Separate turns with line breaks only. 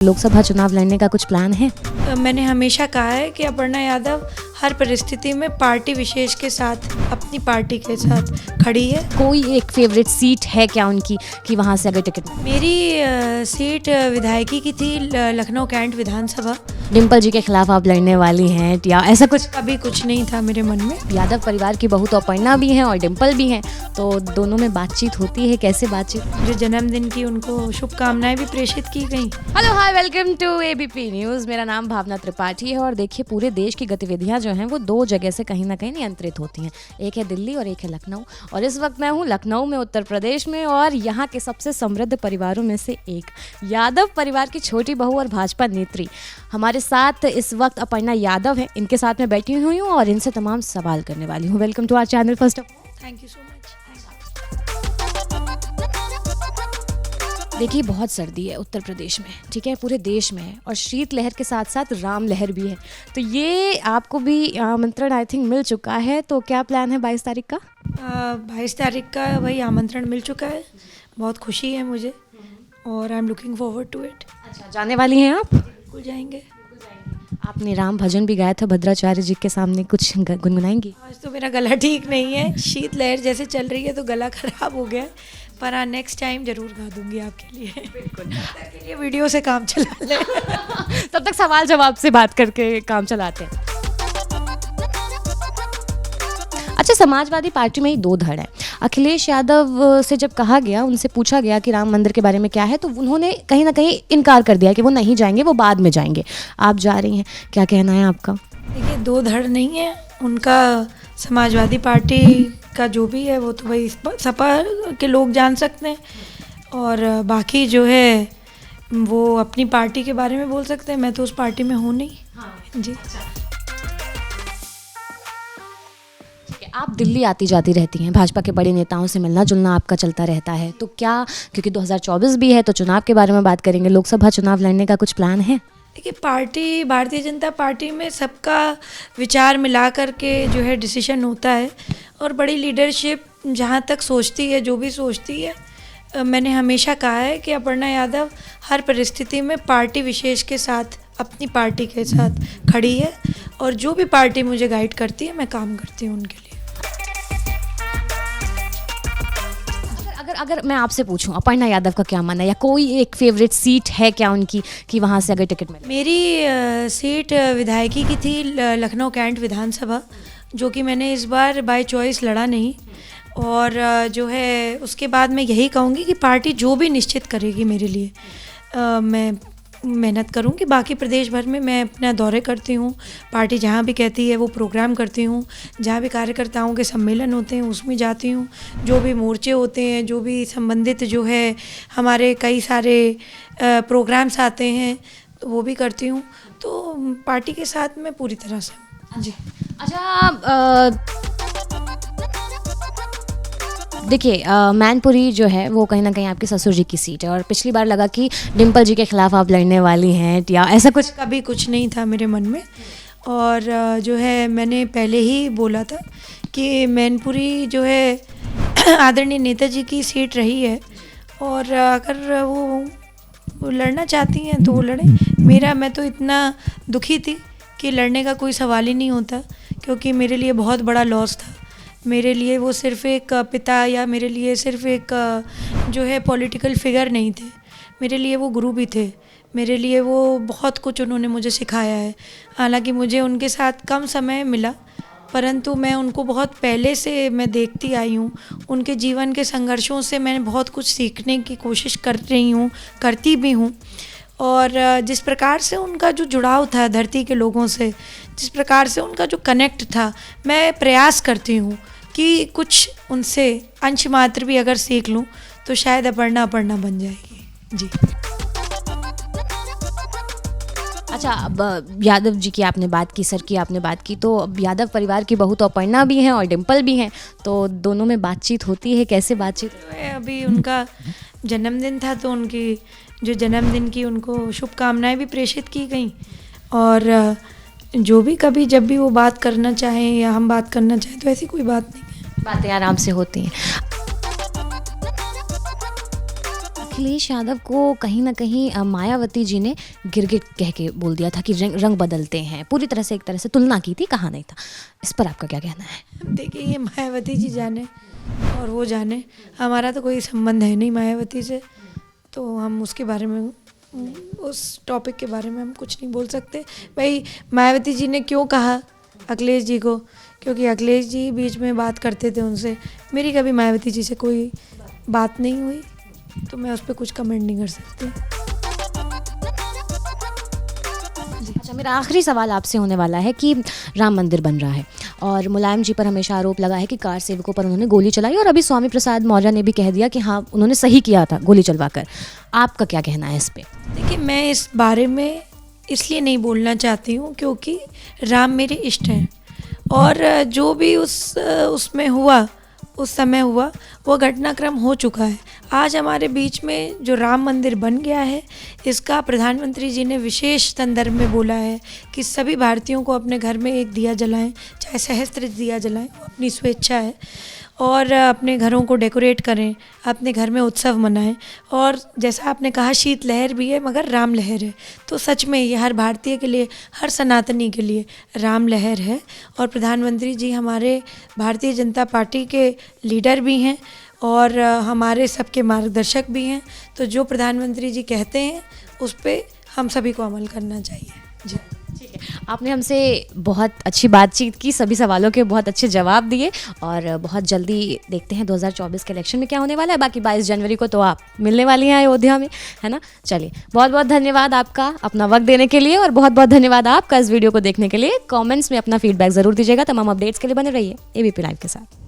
लोकसभा चुनाव लड़ने का कुछ प्लान है?
मैंने हमेशा कहा है कि अपर्णा यादव हर परिस्थिति में पार्टी विशेष के साथ, अपनी पार्टी के साथ खड़ी है।
कोई एक फेवरेट सीट है क्या उनकी कि वहाँ से अगर टिकट?
मेरी सीट विधायकी की थी, लखनऊ कैंट विधानसभा।
डिम्पल जी के खिलाफ आप लड़ने वाली हैं या ऐसा कुछ?
अभी कुछ नहीं था मेरे मन में।
यादव परिवार की बहू तो अपर्णा भी हैं और डिम्पल भी हैं, तो दोनों में बातचीत होती है, कैसे बातचीत?
जो जन्मदिन की उनको शुभकामनाएं भी प्रेषित की गई।
Hello hi, welcome to ABP news. मेरा नाम भावना त्रिपाठी है और देखिए पूरे देश की गतिविधियां जो हैं वो दो जगह से कहीं ना कहीं नियंत्रित होती हैं। एक है दिल्ली और एक है लखनऊ। और इस वक्त मैं हूँ लखनऊ में, उत्तर प्रदेश में, और यहाँ के सबसे समृद्ध परिवारों में से एक यादव परिवार की छोटी बहू और भाजपा नेत्री हमारे साथ इस वक्त अपर्णा यादव हैं। इनके साथ मैं बैठी हुई हूँ और इनसे तमाम सवाल करने वाली हूँ। Welcome to our channel first of.
Thank you so much.
देखिए बहुत सर्दी है उत्तर प्रदेश में, ठीक है, पूरे देश में है, और शीत लहर के साथ साथ राम लहर भी है। तो ये आपको भी आमंत्रण आई थिंक मिल चुका है, तो क्या प्लान है 22 तारीख का?
22 तारीख का वही आमंत्रण मिल चुका है। बहुत खुशी है मुझे और I am looking forward to it.
अच्छा, जाने वाली हैं आप?
बिल्कुल जाएंगे।
आपने राम भजन भी गाया था भद्राचार्य जी के सामने, कुछ गुनगुनाएंगी?
आज तो मेरा गला ठीक नहीं है, शीत लहर जैसे चल रही है तो गला खराब हो गया है, पर हाँ नेक्स्ट टाइम जरूर गा दूंगी आपके लिए। बिल्कुल। ये वीडियो से काम चला ले।
तब तक सवाल जवाब से बात करके काम चलाते हैं। अच्छा, समाजवादी पार्टी में ही दो धड़ हैं। अखिलेश यादव से जब कहा गया, उनसे पूछा गया कि राम मंदिर के बारे में क्या है, तो उन्होंने कहीं ना कहीं इनकार कर दिया कि वो नहीं जाएंगे, वो बाद में जाएंगे। आप जा रही हैं, क्या कहना है आपका?
देखिए, दो धड़ नहीं है उनका। समाजवादी पार्टी का जो भी है वो तो भाई सपा के लोग जान सकते हैं, और बाकी जो है वो अपनी पार्टी के बारे में बोल सकते हैं। मैं तो उस पार्टी में हूँ नहीं। हाँ जी।
आप दिल्ली आती जाती रहती हैं, भाजपा के बड़े नेताओं से मिलना जुलना आपका चलता रहता है, तो क्या, क्योंकि 2024 भी है तो चुनाव के बारे में बात करेंगे, लोकसभा चुनाव लड़ने का कुछ प्लान है?
देखिए, पार्टी, भारतीय जनता पार्टी में सबका विचार मिला करके जो है डिसीजन होता है, और बड़ी लीडरशिप जहाँ तक सोचती है, जो भी सोचती है, मैंने हमेशा कहा है कि अपर्णा यादव हर परिस्थिति में पार्टी विशेष के साथ, अपनी पार्टी के साथ खड़ी है, और जो भी पार्टी मुझे गाइड करती है मैं काम करती हूँ उनके लिए।
अगर मैं आपसे पूछूं, अपर्णा यादव का क्या मानना है, या कोई एक फेवरेट सीट है क्या उनकी कि वहाँ से अगर टिकट मिले?
मेरी सीट विधायकी की थी, लखनऊ कैंट विधानसभा, जो कि मैंने इस बार बाय चॉइस लड़ा नहीं। और जो है उसके बाद मैं यही कहूँगी कि पार्टी जो भी निश्चित करेगी मेरे लिए, मैं मेहनत करूँगी। बाकी प्रदेश भर में मैं अपना दौरे करती हूँ, पार्टी जहाँ भी कहती है वो प्रोग्राम करती हूँ, जहाँ भी कार्यकर्ताओं के सम्मेलन होते हैं उसमें जाती हूँ, जो भी मोर्चे होते हैं, जो भी संबंधित जो है हमारे कई सारे प्रोग्राम्स आते हैं, तो वो भी करती हूँ। तो पार्टी के साथ मैं पूरी तरह से हूँ जी।
अच्छा, देखिए मैनपुरी जो है वो कहीं ना कहीं आपके ससुर जी की सीट है, और पिछली बार लगा कि डिम्पल जी के खिलाफ आप लड़ने वाली हैं या ऐसा कुछ?
कभी कुछ नहीं था मेरे मन में, और जो है मैंने पहले ही बोला था कि मैनपुरी जो है आदरणीय नेताजी की सीट रही है, और अगर वो लड़ना चाहती हैं तो वो लड़ें। मैं तो इतना दुखी थी कि लड़ने का कोई सवाल ही नहीं होता, क्योंकि मेरे लिए बहुत बड़ा लॉस था। मेरे लिए वो सिर्फ़ एक पिता, या मेरे लिए सिर्फ़ एक जो है पॉलिटिकल फिगर नहीं थे, मेरे लिए वो गुरु भी थे। मेरे लिए वो बहुत कुछ उन्होंने मुझे सिखाया है। हालांकि मुझे उनके साथ कम समय मिला, परंतु मैं उनको बहुत पहले से मैं देखती आई हूँ। उनके जीवन के संघर्षों से मैंने बहुत कुछ सीखने की कोशिश कर रही हूँ, करती भी हूँ। और जिस प्रकार से उनका जो जुड़ाव था धरती के लोगों से, जिस प्रकार से उनका जो कनेक्ट था, मैं प्रयास करती हूँ कि कुछ उनसे अंश मात्र भी अगर सीख लूँ तो शायद अपर्णा बन जाएगी जी।
अच्छा, अब यादव जी की आपने बात की, सर की आपने बात की, तो अब यादव परिवार की बहू तो अपर्णा भी हैं और डिम्पल भी हैं, तो दोनों में बातचीत होती है, कैसे बातचीत?
अभी उनका जन्मदिन था तो उनकी जो जन्मदिन की उनको शुभकामनाएं भी प्रेषित की गई, और जो भी कभी जब भी वो बात करना चाहें या हम बात करना चाहें तो ऐसी कोई बात नहीं है,
बातें आराम से होती हैं। अखिलेश यादव को कहीं ना कहीं मायावती जी ने गिरगिट कह के बोल दिया था कि रंग बदलते हैं, पूरी तरह से एक तरह से तुलना की थी, कहा नहीं था। इस पर आपका क्या कहना है?
देखिए, ये मायावती जी जाने और वो जाने, हमारा तो कोई संबंध है नहीं मायावती से, तो हम उसके बारे में, उस टॉपिक के बारे में हम कुछ नहीं बोल सकते। भाई मायावती जी ने क्यों कहा अखिलेश जी को, क्योंकि अखिलेश जी बीच में बात करते थे उनसे, मेरी कभी मायावती जी से कोई बात नहीं हुई, तो मैं उस पर कुछ कमेंट नहीं कर सकती।
अच्छा, मेरा आखिरी सवाल आपसे होने वाला है कि राम मंदिर बन रहा है और मुलायम जी पर हमेशा आरोप लगा है कि कार सेवकों पर उन्होंने गोली चलाई, और अभी स्वामी प्रसाद मौर्य ने भी कह दिया कि हाँ उन्होंने सही किया था गोली चलवाकर। आपका क्या कहना है इस पे?
देखिए, मैं इस बारे में इसलिए नहीं बोलना चाहती हूँ क्योंकि राम मेरे इष्ट हैं, और जो भी उसमें हुआ, उस समय हुआ, वो घटनाक्रम हो चुका है। आज हमारे बीच में जो राम मंदिर बन गया है, इसका प्रधानमंत्री जी ने विशेष संदर्भ में बोला है कि सभी भारतीयों को अपने घर में एक दिया जलाएं, चाहे सहस्त्र दिया जलाएं, वो अपनी स्वेच्छा है, और अपने घरों को डेकोरेट करें, अपने घर में उत्सव मनाएं। और जैसा आपने कहा, शीत लहर भी है मगर राम लहर है, तो सच में ये हर भारतीय के लिए, हर सनातनी के लिए राम लहर है। और प्रधानमंत्री जी हमारे भारतीय जनता पार्टी के लीडर भी हैं और हमारे सबके मार्गदर्शक भी हैं, तो जो प्रधानमंत्री जी कहते हैं उस पर हम सभी को अमल करना चाहिए। जी,
ठीक है, आपने हमसे बहुत अच्छी बातचीत की, सभी सवालों के बहुत अच्छे जवाब दिए, और बहुत जल्दी देखते हैं 2024 के इलेक्शन में क्या होने वाला है। बाकी 22 जनवरी को तो आप मिलने वाली हैं अयोध्या में, है ना? चलिए, बहुत बहुत धन्यवाद आपका अपना वक्त देने के लिए, और बहुत बहुत धन्यवाद आपका इस वीडियो को देखने के लिए। कमेंट्स में अपना फीडबैक ज़रूर दीजिएगा। तमाम अपडेट्स के लिए बने रहिए एबीपी लाइव के साथ।